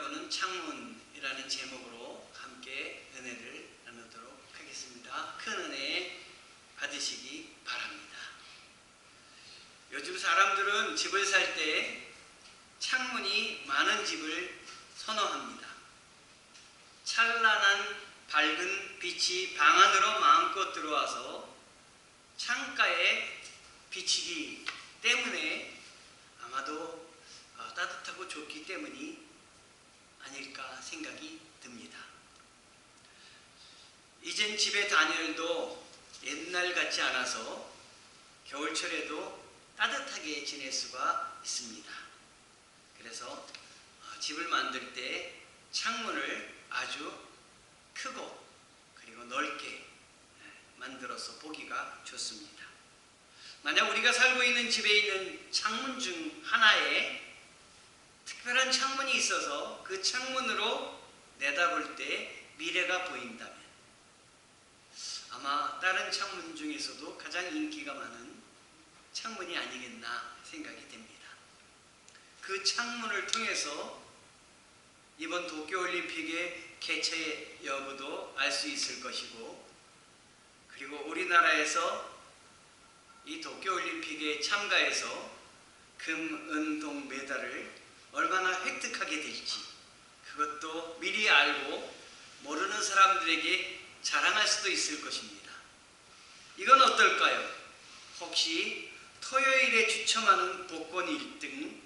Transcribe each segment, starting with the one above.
바라보는 창문이라는 제목으로 함께 은혜를 나누도록 하겠습니다. 큰 은혜 받으시기 바랍니다. 요즘 사람들은 집을 살 때 창문이 많은 집을 선호합니다. 찬란한 밝은 빛이 방 안으로 마음껏 들어와서 창가에 비치기 때문에 아마도 따뜻하고 좋기 때문이 아닐까 생각이 듭니다. 이젠 집의 단열도 옛날 같지 않아서 겨울철에도 따뜻하게 지낼 수가 있습니다. 그래서 집을 만들 때 창문을 아주 크고 그리고 넓게 만들어서 보기가 좋습니다. 만약 우리가 살고 있는 집에 있는 창문 중 하나에 특별한 창문이 있어서 그 창문으로 내다볼 때 미래가 보인다면 아마 다른 창문 중에서도 가장 인기가 많은 창문이 아니겠나 생각이 됩니다. 그 창문을 통해서 이번 도쿄올림픽의 개최 여부도 알 수 있을 것이고, 그리고 우리나라에서 이 도쿄올림픽에 참가해서 금, 은, 동 메달을 얼마나 획득하게 될지 그것도 미리 알고 모르는 사람들에게 자랑할 수도 있을 것입니다. 이건 어떨까요? 혹시 토요일에 추첨하는 복권 1등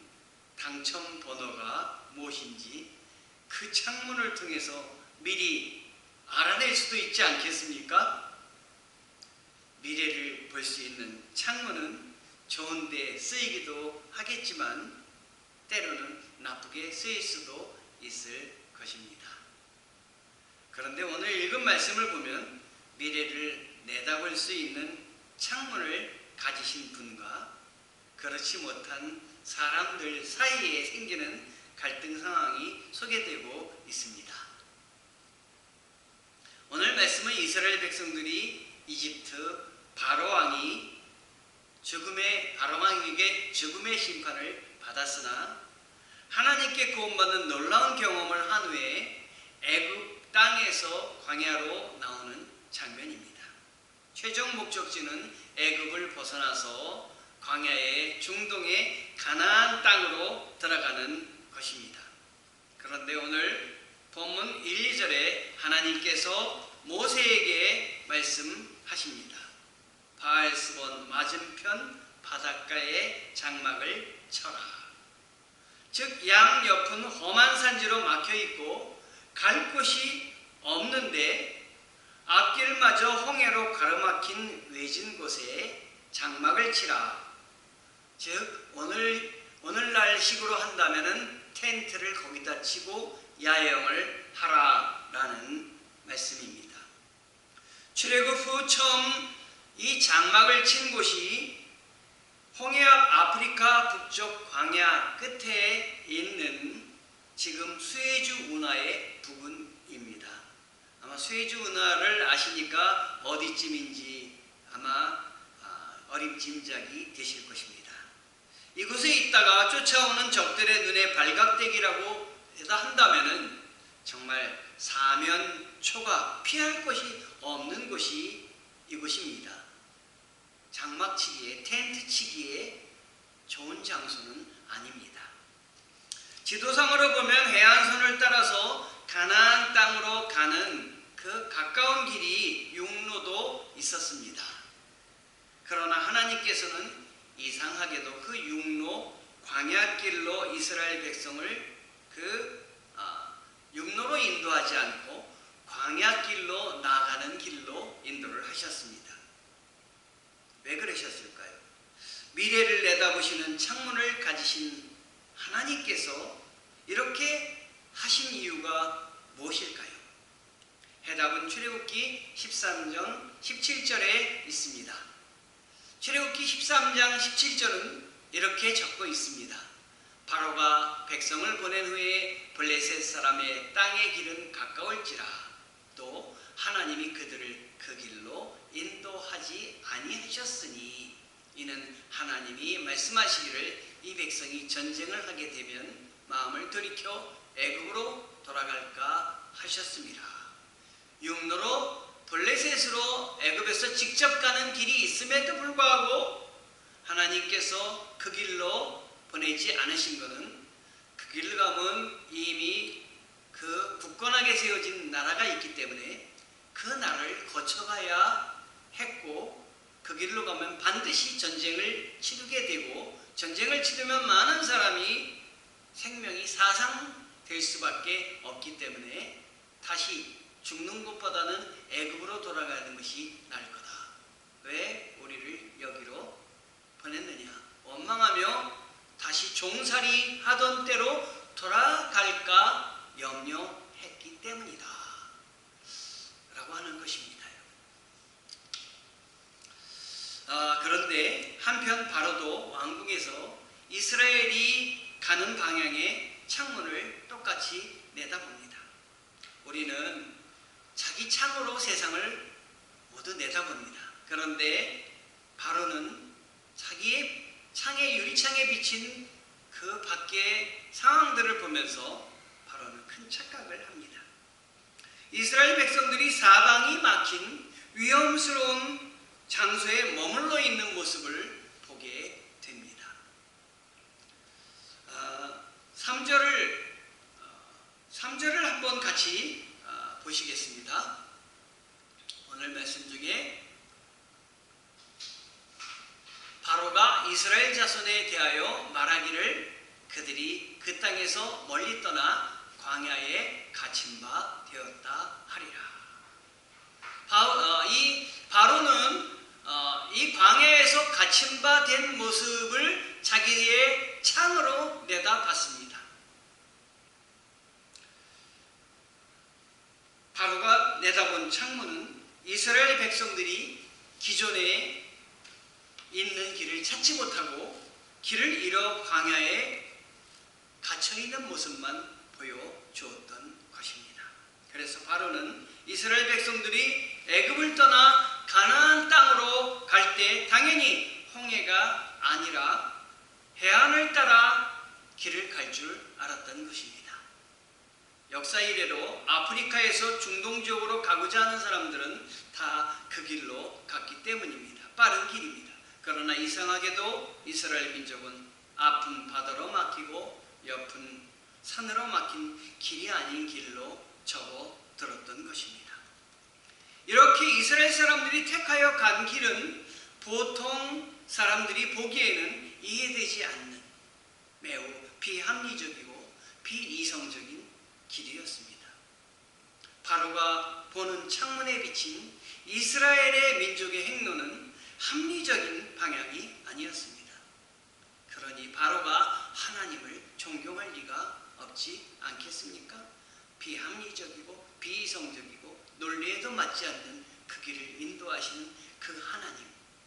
당첨 번호가 무엇인지 그 창문을 통해서 미리 알아낼 수도 있지 않겠습니까? 미래를 볼 수 있는 창문은 좋은 데 쓰이기도 하겠지만 때로는 나쁘게 쓰일 수도 있을 것입니다. 그런데 오늘 읽은 말씀을 보면 미래를 내다볼 수 있는 창문을 가지신 분과 그렇지 못한 사람들 사이에 생기는 갈등 상황이 소개되고 있습니다. 오늘 말씀은 이스라엘 백성들이 이집트 바로왕에게 죽음의 심판을 받았으나 하나님께 구원받는 놀라운 경험을 한 후에 애굽 땅에서 광야로 나오는 장면입니다. 최종 목적지는 애굽을 벗어나서 광야의 중동의 가나안 땅으로 들어가는 것입니다. 그런데 오늘 본문 1, 2절에 하나님께서 모세에게 말씀하십니다. 바알스본 맞은편 바닷가에 장막을 쳐라. 즉 양옆은 험한 산지로 막혀있고 갈 곳이 없는데 앞길마저 홍해로 가로막힌 외진 곳에 장막을 치라. 즉 오늘날 식으로 한다면은 텐트를 거기다 치고 야영을 하라라는 말씀입니다. 출애굽 후 처음 이 장막을 친 곳이 홍해 앞 아프리카 북쪽 광야 끝에 있는 지금 수에즈 운하의 부근입니다. 아마 수에즈 운하를 아시니까 어디쯤인지 아마 어림짐작이 되실 것입니다. 이곳에 있다가 쫓아오는 적들의 눈에 발각되기라고 한다면은 정말 사면초가 피할 곳이 없는 곳이 이곳입니다. 장막치기에 텐트 치기에 좋은 장소는 아닙니다. 지도상으로 보면 해안선을 따라서 가나안 땅으로 가는 그 가까운 길이 육로도 있었습니다. 그러나 하나님께서는 이상하게도 그 육로 광야길로 이스라엘 백성을 육로로 인도하지 않고 광야길로 나가는 길로 인도를 하셨습니다. 왜 그러셨을까요? 미래를 내다보시는 창문을 가지신 하나님께서 이렇게 하신 이유가 무엇일까요? 해답은 출애굽기 13장 17절에 있습니다. 출애굽기 13장 17절은 이렇게 적고 있습니다. 바로가 백성을 보낸 후에 블레셋 사람의 땅의 길은 가까울지라 또 하나님이 그들을 그 길로 인도하지 아니하셨으니 이는 하나님이 말씀하시기를 이 백성이 전쟁을 하게 되면 마음을 돌이켜 애굽으로 돌아갈까 하셨습니다. 육로로 블레셋으로 애굽에서 직접 가는 길이 있음에도 불구하고 하나님께서 그 길로 보내지 않으신 것은 그 길로 가면 이미 그 굳건하게 세워진 나라가 있기 때문에 그 나라를 거쳐가야 했고, 그 길로 가면 반드시 전쟁을 치르게 되고, 전쟁을 치르면 많은 사람이 생명이 사상될 수밖에 없기 때문에 다시 죽는 것보다는 애굽으로 돌아가는 것이 나을 거다. 왜 우리를 여기로 보냈느냐? 원망하며 다시 종살이 하던 때로 돌아갈까 염려했기 때문이다 라고 하는 것입니다. 그런데 한편 바로도 왕궁에서 이스라엘이 가는 방향의 창문을 똑같이 내다봅니다. 우리는 자기 창으로 세상을 모두 내다봅니다. 그런데 바로는 자기의 창에, 유리창에 비친 그 밖의 상황들을 보면서 바로는 큰 착각을 합니다. 이스라엘 백성들이 사방이 막힌 위험스러운 장소에 머물러 있는 모습을 보게 됩니다. 3절을 한번 같이 보시겠습니다. 오늘 말씀 중에 바로가 이스라엘 자손에 대하여 말하기를 그들이 그 땅에서 멀리 떠나 광야에 갇힌 바 되었다 하리라. 이 바로는 이 광야에서 갇힌 바 된 모습을 자기의 창으로 내다봤습니다. 바로가 내다본 창문은 이스라엘 백성들이 기존에 있는 길을 찾지 못하고 길을 잃어 광야에 갇혀있는 모습만 보여주었던 것입니다. 그래서 바로는 이스라엘 백성들이 애굽을 떠나 가나안 땅으로 갈 때 당연히 홍해가 아니라 해안을 따라 길을 갈 줄 알았던 것입니다. 역사 이래로 아프리카에서 중동 지역으로 가고자 하는 사람들은 다 그 길로 갔기 때문입니다. 빠른 길입니다. 그러나 이상하게도 이스라엘 민족은 앞은 바다로 막히고 옆은 산으로 막힌 길이 아닌 길로 접어들었던 것입니다. 이렇게 이스라엘 사람들이 택하여 간 길은 보통 사람들이 보기에는 이해되지 않는 매우 비합리적이고 비이성적인 길이었습니다. 바로가 보는 창문에 비친 이스라엘의 민족의 행로는 합리적인 방향이 아니었습니다. 그러니 바로가 하나님을 존경할 리가 없지 않겠습니까? 비합리적이고 비이성적이고 논리에도 맞지 않는 그 길을 인도하시는 그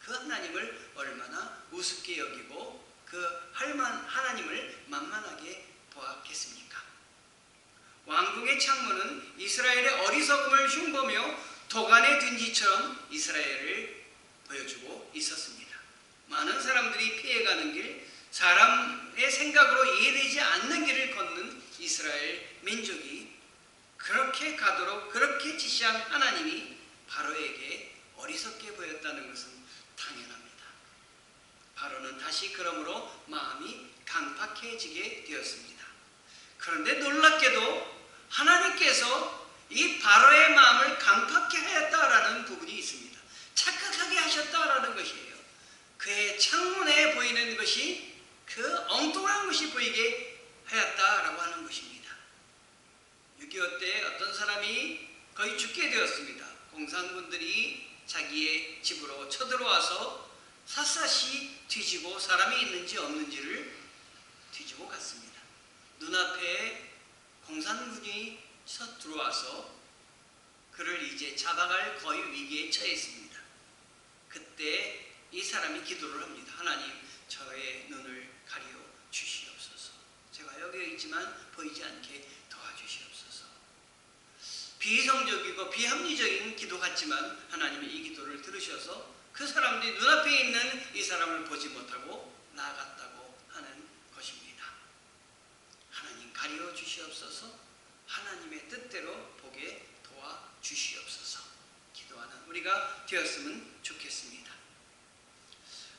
하나님을 얼마나 우습게 여기고 그 하나님을 만만하게 보았겠습니까? 왕궁의 창문은 이스라엘의 어리석음을 흉보며 도간의 둥지처럼 이스라엘을 보여주고 있었습니다. 많은 사람들이 피해가는 길, 사람의 생각으로 이해되지 않는 길을 걷는 이스라엘 민족이 그렇게 가도록 그렇게 지시한 하나님이 바로에게 어리석게 보였다는 것은 당연합니다. 바로는 다시 그러므로 마음이 강팍해지게 되었습니다. 그런데 놀랍게도 하나님께서 이 바로의 마음을 강팍해 하였다라는 부분이 있습니다. 착각하게 하셨다라는 것이에요. 그의 창문에 보이는 것이 그 엉뚱한 것이 보이게 하였다라고 하는 것입니다. 6.25 때 어떤 사람이 거의 죽게 되었습니다. 공산군들이 자기의 집으로 쳐들어와서 샅샅이 뒤지고 사람이 있는지 없는지를 뒤지고 갔습니다. 눈앞에 공산군이 들어와서 그를 이제 잡아갈 거의 위기에 처했습니다. 그때 이 사람이 기도를 합니다. 하나님, 저의 눈을 가려 주시옵소서. 제가 여기 있지만 보이지 않게 도와주시옵소서. 비이성적이고 비합리적인 기도 같지만 하나님이 이 기도를 들으셔서 그 사람들이 눈앞에 있는 이 사람을 보지 못하고 나아갔다고 하는 것입니다. 하나님 가려 주시옵소서. 하나님의 뜻대로 보게 도와 주시옵소서. 기도하는 우리가 되었으면 좋겠습니다.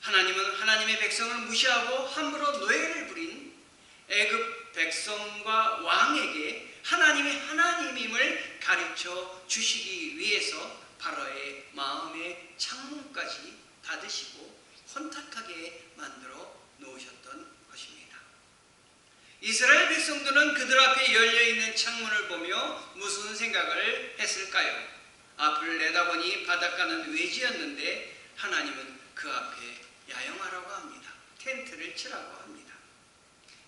하나님은 하나님의 백성을 무시하고 함부로 노예를 부린 애굽 백성과 왕에게 하나님의 하나님임을 가르쳐 주시기 위해서 바로의 마음의 창문까지 닫으시고 혼탁하게 만들어 놓으셨던 것입니다. 이스라엘 백성들은 그들 앞에 열려있는 창문을 보며 무슨 생각을 했을까요? 앞을 내다보니 바닷가는 외지였는데 하나님은 그 앞에 야영하라고 합니다. 텐트를 치라고 합니다.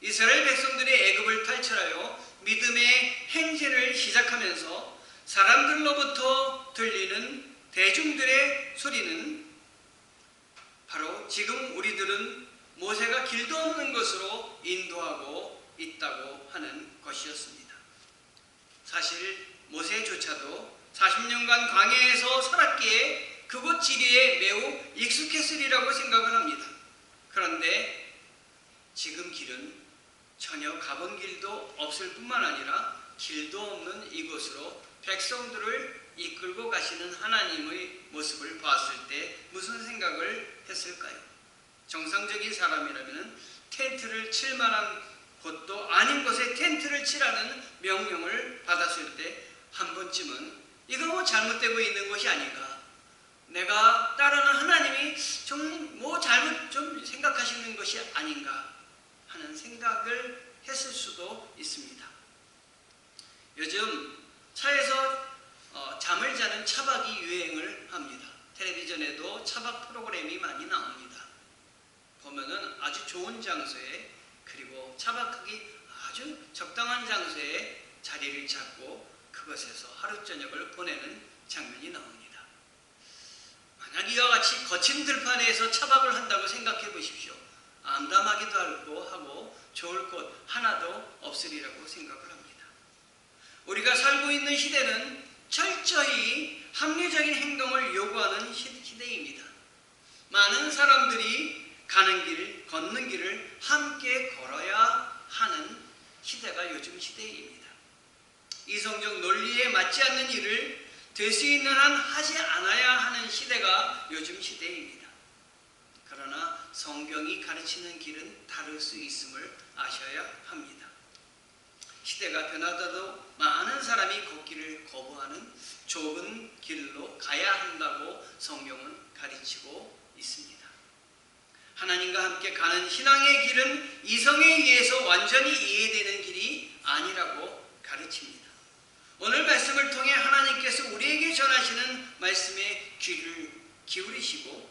이스라엘 백성들이 애굽을 탈출하여 믿음의 행진을 시작하면서 사람들로부터 들리는 대중들의 소리는 바로 지금 우리들은 모세가 길도 없는 곳으로 인도하고 있다고 하는 것이었습니다. 사실 모세조차도 40년간 광야에서 살았기에 그곳 지리에 매우 익숙했으리라고 생각을 합니다. 그런데 지금 길은 전혀 가본 길도 없을 뿐만 아니라 길도 없는 이곳으로 백성들을 이끌고 가시는 하나님의 모습을 봤을 때 무슨 생각을 했을까요? 정상적인 사람이라면 텐트를 칠 만한 곳도 아닌 곳에 텐트를 치라는 명령을 받았을 때 한 번쯤은 이거 뭐 잘못되고 있는 것이 아닌가, 내가 따르는 하나님이 좀 뭐 잘못 좀 생각하시는 것이 아닌가 하는 생각을 했을 수도 있습니다. 요즘 차에서 잠을 자는 차박이 유행을 합니다. 텔레비전에도 차박 프로그램이 많이 나옵니다. 보면은 아주 좋은 장소에, 그리고 차박하기 아주 적당한 장소에 자리를 잡고 그것에서 하루 저녁을 보내는 장면이 나옵니다. 만약 이와 같이 거친 들판에서 차박을 한다고 생각해 보십시오. 암담하기도 하고 좋을 곳 하나도 없으리라고 생각을 합니다. 우리가 살고 있는 시대는 철저히 합리적인 행동을 요구하는 시대입니다. 많은 사람들이 가는 길, 걷는 길을 함께 걸어야 하는 시대가 요즘 시대입니다. 이성적 논리에 맞지 않는 일을 될 수 있는 한 하지 않아야 하는 시대가 요즘 시대입니다. 그러나 성경이 가르치는 길은 다를 수 있음을 아셔야 합니다. 시대가 변하더라도 많은 사람이 걷기를 거부하는 좁은 길로 가야 한다고 성경은 가르치고 있습니다. 하나님과 함께 가는 신앙의 길은 이성에 의해서 완전히 이해되는 길이 아니라고 가르칩니다. 오늘 말씀을 통해 하나님께서 우리에게 전하시는 말씀에 귀를 기울이시고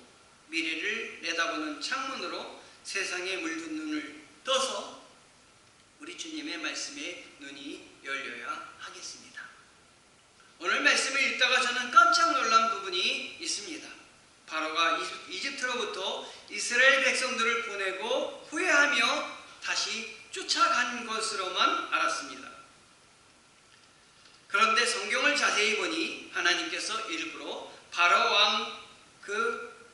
미래를 내다보는 창문으로 세상에 물든 눈을 떠서 우리 주님의 말씀에 눈이 열려야 하겠습니다. 오늘 말씀을 읽다가 저는 깜짝 놀란 부분이 있습니다. 바로가 이집트로부터 이스라엘 백성들을 보내고 후회하며 다시 쫓아간 것으로만 알았습니다. 그런데 성경을 자세히 보니 하나님께서 일부러 바로 왕,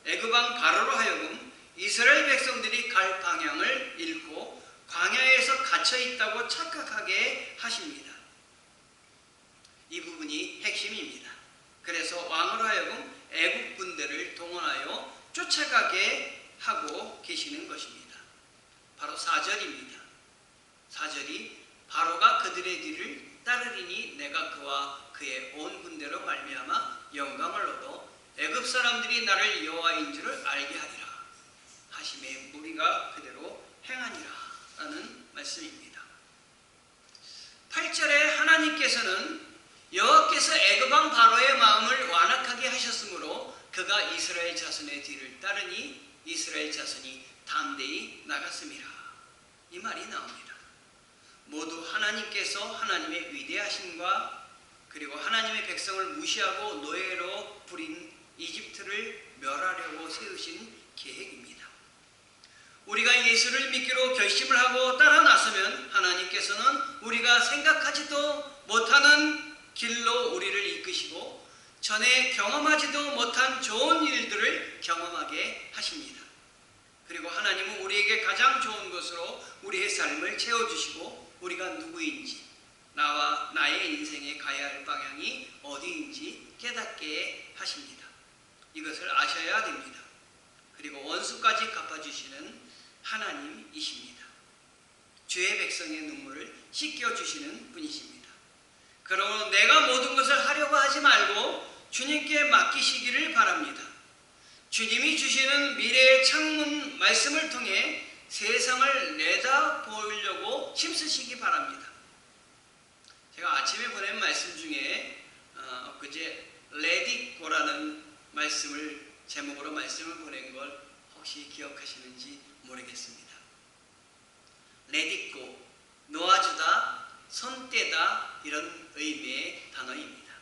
애굽 왕 바로로 하여금 이스라엘 백성들이 갈 방향을 잃고 광야에서 갇혀 있다고 착각하게 하십니다. 이 부분이 핵심입니다. 그래서 왕으로 하여금 애국 군대를 동원하여 쫓아가게 하고 계시는 것입니다. 바로 4절입니다. 4절이 바로가 그들의 뒤를 따르리니 내가 그와 그의 온 군대로 말미암아 영광을 얻어 애굽 사람들이 나를 여호와인 줄을 알게 하리라 하심에 무리가 그대로 행하니라 라는 말씀입니다. 8절에 하나님께서는 여호와께서 애굽 왕 바로의 마음을 완악하게 하셨으므로 그가 이스라엘 자손의 뒤를 따르니 이스라엘 자손이 담대히 나갔음이라 이 말이 나옵니다. 모두 하나님께서 하나님의 위대하심과 그리고 하나님의 백성을 무시하고 노예로 부린 이집트를 멸하려고 세우신 계획입니다. 우리가 예수를 믿기로 결심을 하고 따라 나서면 하나님께서는 우리가 생각하지도 못하는 길로 우리를 이끄시고 전에 경험하지도 못한 좋은 일들을 경험하게 하십니다. 그리고 하나님은 우리에게 가장 좋은 것으로 우리의 삶을 채워주시고 우리가 누구인지, 나와 나의 인생에 가야 할 방향이 어디인지 깨닫게 하십니다. 이것을 아셔야 됩니다. 그리고 원수까지 갚아주시는 하나님이십니다. 주의 백성의 눈물을 씻겨주시는 분이십니다. 그러므로 내가 모든 것을 하려고 하지 말고 주님께 맡기시기를 바랍니다. 주님이 주시는 미래의 창문 말씀을 통해 세상을 내다보려고 힘쓰시기 바랍니다. 제가 아침에 보낸 말씀 중에 그제 Let it go라는 말씀을 제목으로 말씀을 보낸 걸 혹시 기억하시는지 모르겠습니다. Let it go, 놓아주다, 손 떼다 이런 의미의 단어입니다.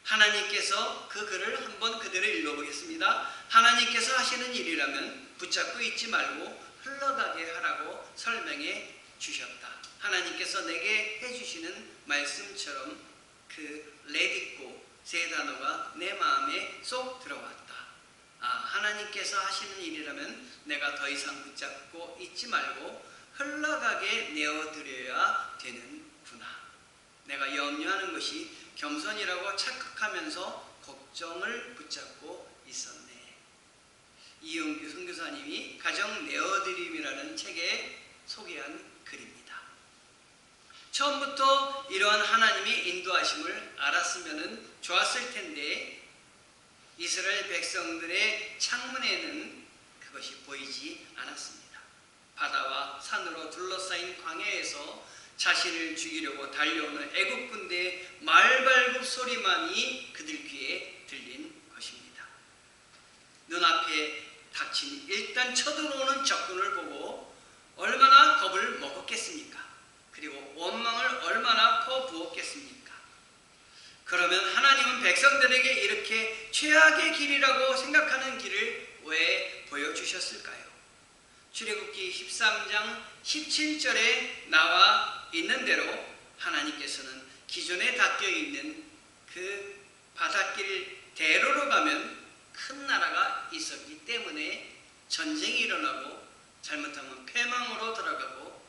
하나님께서 그 글을 한번 그대로 읽어보겠습니다. 하나님께서 하시는 일이라면 붙잡고 있지 말고 흘러가게 하라고 설명해 주셨다. 하나님께서 내게 해주시는 말씀처럼 그 Let it go 세 단어가 내 마음에 쏙 들어왔다. 하나님께서 하시는 일이라면 내가 더 이상 붙잡고 있지 말고 흘러가게 내어드려야 되는구나. 내가 염려하는 것이 겸손이라고 착각하면서 걱정을 붙잡고 있었네. 이용규 선교사님이 가정 내어드림이라는 책에 소개한 글입니다. 처음부터 이러한 하나님의 인도하심을 알았으면 좋았을 텐데 이스라엘 백성들의 창문에는 그것이 보이지 않았습니다. 바다와 산으로 둘러싸인 광야에서 자신을 죽이려고 달려오는 애국 군대의 말발굽 소리만이 그들 귀에 들린 것입니다. 눈앞에 닥친 일단 쳐들어오는 적군을 보고 얼마나 겁을 먹었겠습니까? 그리고 원망을 얼마나 퍼부었겠습니까? 그러면 하나님은 백성들에게 이렇게 최악의 길이라고 생각하는 길을 왜 보여주셨을까요? 출애굽기 13장 17절에 나와 있는 대로 하나님께서는 기존에 닫혀 있는 그 바닷길 대로로 가면 큰 나라가 있었기 때문에 전쟁이 일어나고 잘못하면 패망으로 들어가고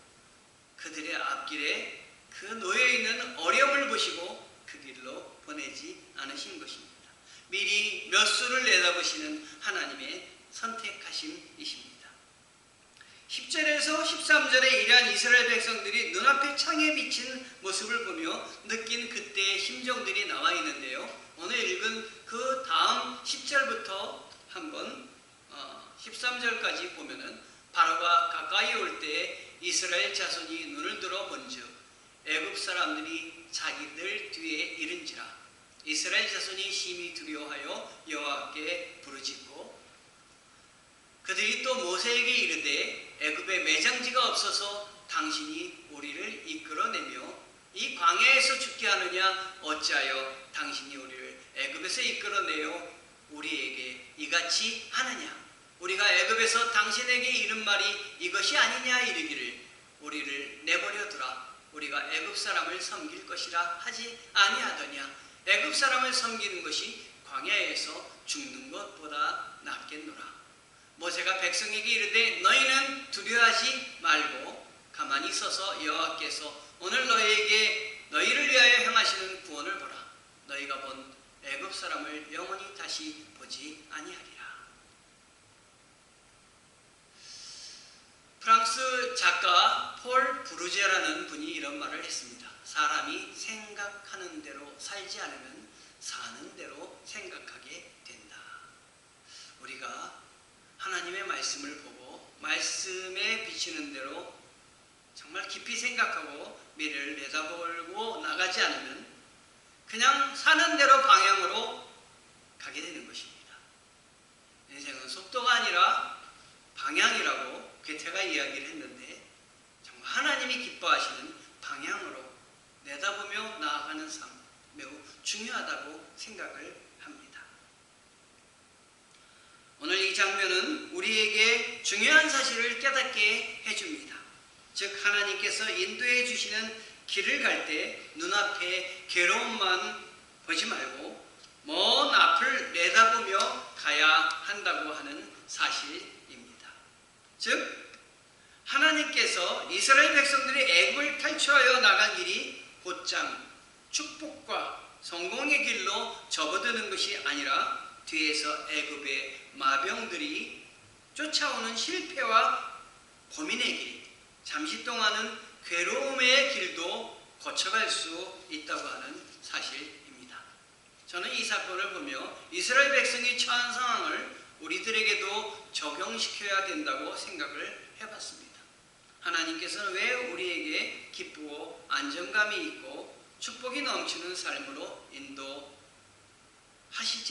그들의 앞길에 그 놓여있는 어려움을 보시고 그 길로 보내지 않으신 것입니다. 미리 몇 수를 내다보시는 하나님의 선택하심이십니다. 10절에서 13절에 이러한 이스라엘 백성들이 눈앞에 창에 비친 모습을 보며 느낀 그때의 심정들이 나와 있는데요. 오늘 읽은 그 다음 10절부터 한번 13절까지 보면은 바로가 가까이 올 때 이스라엘 자손이 눈을 들어 본즉 애굽 사람들이 자기들 뒤에 이른지라 이스라엘 자손이 심히 두려워하여 여호와께 부르짖고 그들이 또 모세에게 이르되 애굽에 매장지가 없어서 당신이 우리를 이끌어내며 이 광야에서 죽게 하느냐 어찌하여 당신이 우리를 애굽에서 이끌어내어 우리에게 이같이 하느냐 우리가 애굽에서 당신에게 이른 말이 이것이 아니냐 이르기를 우리를 내버려 두라 우리가 애굽 사람을 섬길 것이라 하지 아니하더냐 애굽 사람을 섬기는 것이 광야에서 죽는 것보다 낫겠노라. 모세가 백성에게 이르되 너희는 두려워하지 말고 가만히 서서 여호와께서 오늘 너희를 위하여 행하시는 구원을 보라. 너희가 본 애굽 사람을 영원히 다시 보지 아니하리라. 프랑스 작가 폴 브루제라는 분이 이런 말을 했습니다. 사람이 생각하는 대로 살지 않으면 사는 대로 생각하게 된다. 우리가 하나님의 말씀을 보고 말씀에 비치는 대로 정말 깊이 생각하고 미래를 내다보고 나가지 않으면 그냥 사는 대로 방향으로 가게 되는 것입니다. 인생은 속도가 아니라 방향이라고 괴테가 이야기를 했는데 정말 하나님이 기뻐하시는 방향으로 내다보며 나아가는 삶 매우 중요하다고 생각을 합니다. 오늘 이 장면은 우리에게 중요한 사실을 깨닫게 해줍니다. 즉 하나님께서 인도해 주시는 길을 갈 때 눈앞에 괴로움만 보지 말고 먼 앞을 내다보며 가야 한다고 하는 사실입니다. 즉 하나님께서 이스라엘 백성들이 애굽을 탈출하여 나간 길이 곧장 축복과 성공의 길로 접어드는 것이 아니라 뒤에서 애굽의 마병들이 쫓아오는 실패와 고민의 길, 잠시 동안은 괴로움의 길도 거쳐갈 수 있다고 하는 사실입니다. 저는 이 사건을 보며 이스라엘 백성이 처한 상황을 우리들에게도 적용시켜야 된다고 생각을 해봤습니다. 하나님께서는 왜 우리에게 기쁘고 안정감이 있고 축복이 넘치는 삶으로 인도하시지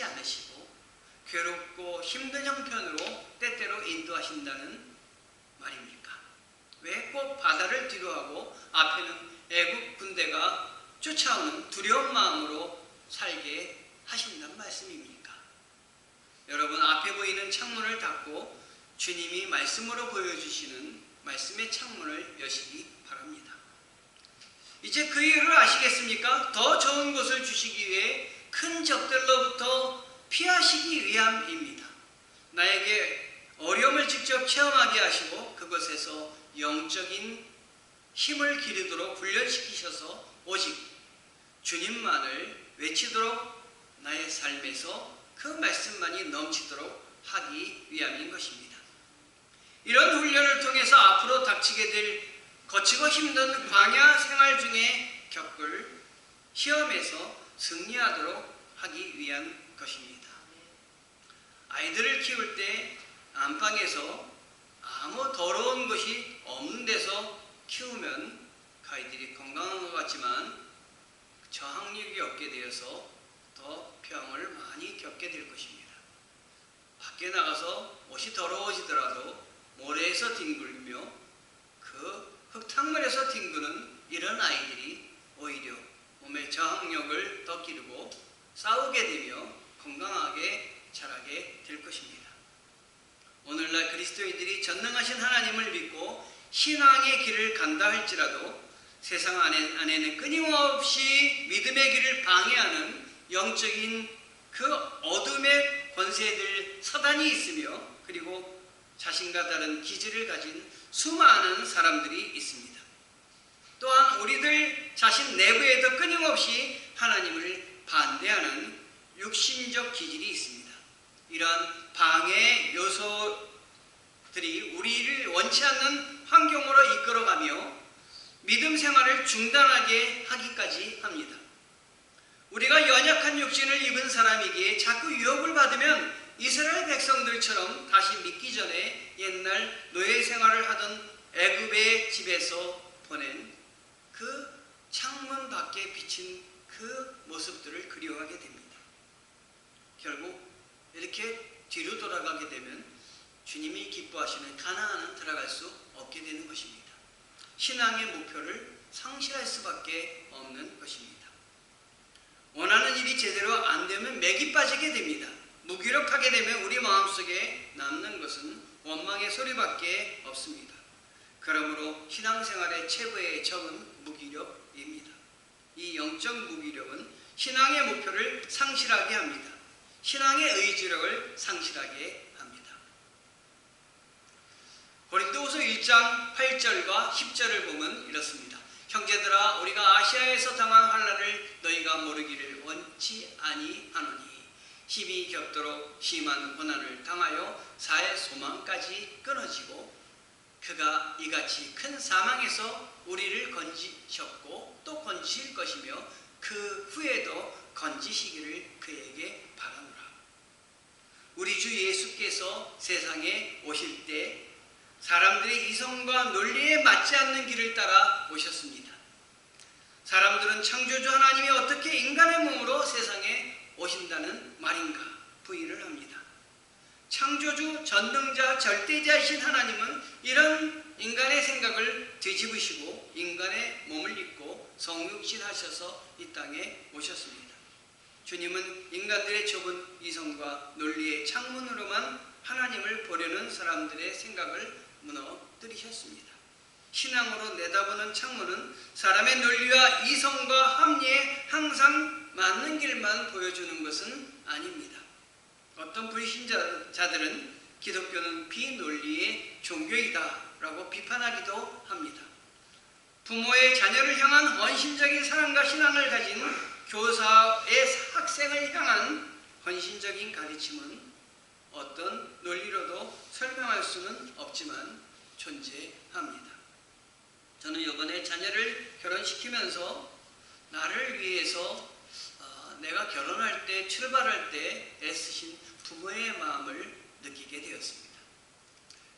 않으시고 괴롭고 힘든 형편으로 때때로 인도하신다는 말입니까? 왜 꼭 바다를 뒤로하고 앞에는 애국 군대가 쫓아오는 두려운 마음으로 살게 하신다는 말씀입니까? 여러분, 앞에 보이는 창문을 닫고 주님이 말씀으로 보여주시는 말씀의 창문을 여시기 바랍니다. 이제 그 이유를 아시겠습니까? 더 좋은 곳을 주시기 위해 큰 적들로부터 피하시기 위함입니다. 나에게 어려움을 직접 체험하게 하시고 그것에서 영적인 힘을 기르도록 훈련시키셔서 오직 주님만을 외치도록 나의 삶에서 그 말씀만이 넘치도록 하기 위함인 것입니다. 이런 훈련을 통해서 앞으로 닥치게 될 거치고 힘든 광야 생활 중에 겪을 시험에서 승리하도록 하기 위한 것입니다. 아이들을 키울 때 안방에서 아무 더러운 것이 없는 데서 키우면 그 아이들이 건강한 것 같지만 저항력이 없게 되어서 더 병을 많이 겪게 될 것입니다. 밖에 나가서 옷이 더러워지더라도 모래에서 뒹굴며 그 흙탕물에서 뒹구는 이런 아이들이 오히려 몸의 저항력을 더 기르고 싸우게 되며 건강하게 자라게 될 것입니다. 오늘날 그리스도인들이 전능하신 하나님을 믿고 신앙의 길을 간다 할지라도 세상 안에는 끊임없이 믿음의 길을 방해하는 영적인 그 어둠의 권세들 사단이 있으며 그리고 자신과 다른 기질을 가진 수많은 사람들이 있습니다. 또한 우리들 자신 내부에도 끊임없이 하나님을 반대하는 육신적 기질이 있습니다. 이러한 방해 요소들이 우리를 원치 않는 환경으로 이끌어가며 믿음 생활을 중단하게 하기까지 합니다. 우리가 연약한 육신을 입은 사람이기에 자꾸 유혹을 받으면 이스라엘 백성들처럼 다시 믿기 전에 옛날 노예 생활을 하던 애굽의 집에서 보낸 그 창문 밖에 비친 그 모습들을 그리워하게 됩니다. 결국 이렇게 뒤로 돌아가게 되면 주님이 기뻐하시는 가나안은 들어갈 수 없게 되는 것입니다. 신앙의 목표를 상실할 수밖에 없는 것입니다. 원하는 일이 제대로 안 되면 맥이 빠지게 됩니다. 무기력하게 되면 우리 마음속에 남는 것은 원망의 소리밖에 없습니다. 그러므로 신앙생활의 최고의 적은 무기력입니다. 이 영적 무기력은 신앙의 목표를 상실하게 합니다. 신앙의 의지력을 상실하게 합니다. 고린도후서 1장 8절과 10절을 보면 이렇습니다. 형제들아, 우리가 아시아에서 당한 환난을 너희가 모르기를 원치 아니하노니 힘이 겹도록 심한 고난을 당하여 사의 소망까지 끊어지고 그가 이같이 큰 사망에서 우리를 건지셨고 또 건지실 것이며 그 후에도 건지시기를 그에게 바라노라. 우리 주 예수께서 세상에 오실 때 사람들의 이성과 논리에 맞지 않는 길을 따라 오셨습니다. 사람들은 창조주 하나님이 어떻게 인간의 몸으로 세상에 오신다는 말인가 부인을 합니다. 창조주 전능자 절대자이신 하나님은 이런 인간의 생각을 뒤집으시고 인간의 몸을 입고 성육신하셔서 이 땅에 오셨습니다. 주님은 인간들의 좁은 이성과 논리의 창문으로만 하나님을 보려는 사람들의 생각을 무너뜨리셨습니다. 신앙으로 내다보는 창문은 사람의 논리와 이성과 합리에 항상 맞는 길만 보여주는 것은 아닙니다. 어떤 불신자들은 기독교는 비논리의 종교이다 라고 비판하기도 합니다. 부모의 자녀를 향한 헌신적인 사랑과 신앙을 가진 교사의 학생을 향한 헌신적인 가르침은 어떤 논리로도 설명할 수는 없지만 존재합니다. 저는 이번에 자녀를 결혼시키면서 나를 위해서 내가 결혼할 때, 출발할 때 애쓰신 부모의 마음을 느끼게 되었습니다.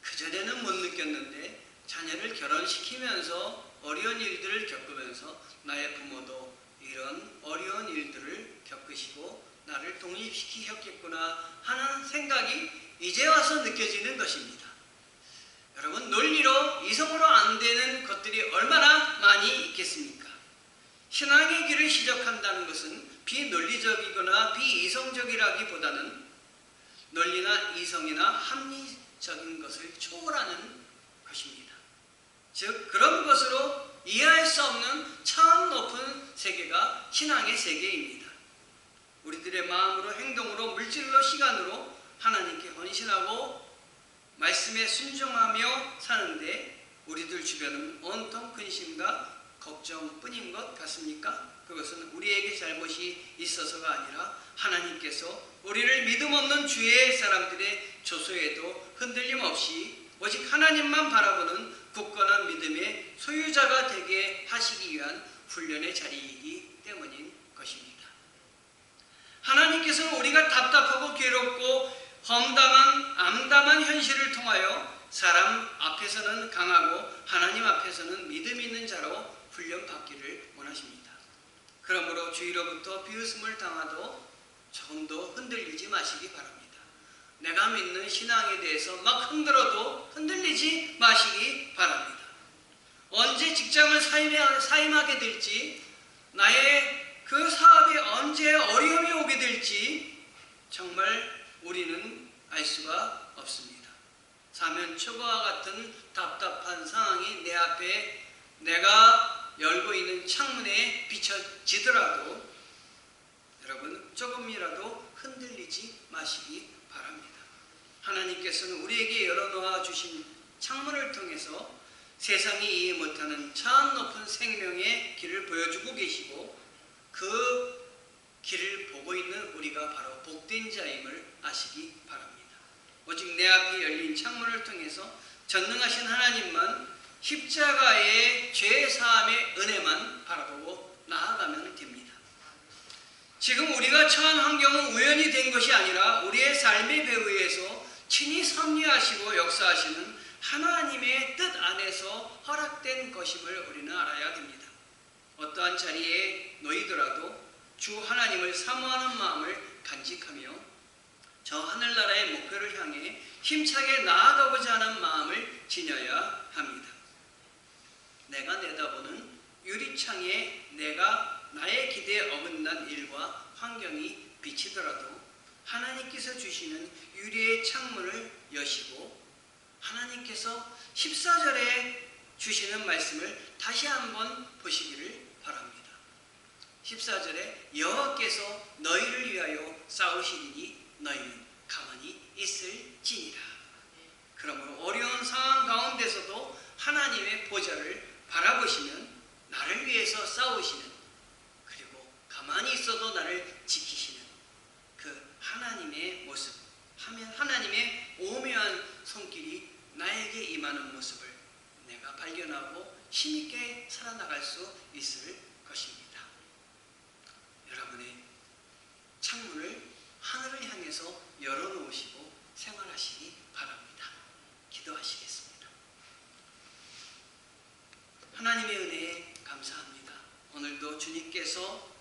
그전에는 못 느꼈는데 자녀를 결혼시키면서 어려운 일들을 겪으면서 나의 부모도 이런 어려운 일들을 겪으시고 나를 독립시키셨겠구나 하는 생각이 이제 와서 느껴지는 것입니다. 여러분, 논리로 이성으로 안 되는 것들이 얼마나 많이 있겠습니까? 신앙의 길을 시작한다는 것은 비논리적이거나 비이성적이라기보다는 논리나 이성이나 합리적인 것을 초월하는 것입니다. 즉 그런 것으로 이해할 수 없는 참 높은 세계가 신앙의 세계입니다. 우리들의 마음으로, 행동으로, 물질로, 시간으로 하나님께 헌신하고 말씀에 순종하며 사는데 우리들 주변은 온통 근심과 걱정뿐인 것 같습니까? 그것은 우리에게 잘못이 있어서가 아니라 하나님께서 우리를 믿음 없는 주의 사람들의 조소에도 흔들림 없이 오직 하나님만 바라보는 굳건한 믿음의 소유자가 되게 하시기 위한 훈련의 자리이기 때문인 것입니다. 하나님께서는 우리가 답답하고 괴롭고 암담한 현실을 통하여 사람 앞에서는 강하고 하나님 앞에서는 믿음 있는 자로 훈련받기를 원하십니다. 그러므로 주위로부터 비웃음을 당하도 조금도 흔들리지 마시기 바랍니다. 내가 믿는 신앙에 대해서 막 흔들어도 흔들리지 마시기 바랍니다. 언제 직장을 사임하게 될지, 나의 그 사업에 언제 어려움이 오게 될지 정말 우리는 알 수가 없습니다. 사면초가와 같은 답답한 상황이 내 앞에 내가 열고 있는 창문에 비춰지더라도 여러분 조금이라도 흔들리지 마시기 바랍니다. 하나님께서는 우리에게 열어놓아 주신 창문을 통해서 세상이 이해 못하는 참 높은 생명의 길을 보여주고 계시고 그 길을 보고 있는 우리가 바로 복된 자임을 아시기 바랍니다. 오직 내 앞에 열린 창문을 통해서 전능하신 하나님만 십자가의 죄사함의 은혜만 바라보고 나아가면 됩니다. 지금 우리가 처한 환경은 우연히 된 것이 아니라 우리의 삶의 배후에서 친히 섭리하시고 역사하시는 하나님의 뜻 안에서 허락된 것임을 우리는 알아야 됩니다. 어떠한 자리에 놓이더라도 주 하나님을 사모하는 마음을 간직하며 저 하늘나라의 목표를 향해 힘차게 나아가고자 하는 마음을 지녀야 합니다. 내가 내다보는 유리창에 나의 기대에 어긋난 일과 환경이 비치더라도 하나님께서 주시는 유리의 창문을 여시고 하나님께서 14절에 주시는 말씀을 다시 한번 보시기를 바랍니다. 14절에 여호와께서 너희를 위하여 싸우시리니 너희는 가만히 있을지니라. 그러므로 어려운 상황 가운데서도 하나님의 보좌를 바라보시면 나를 위해서 싸우시는, 그리고 가만히 있어도 나를 지키시는 그 하나님의 모습, 하나님의 오묘한 손길이 나에게 임하는 모습을 내가 발견하고 힘있게 살아나갈 수 있을 것입니다. 여러분의 창문을 하늘을 향해서 열어놓으시고 생활하시기 바랍니다. 기도하시겠습니다. 하나님의 은혜에 감사합니다. 오늘도 주님께서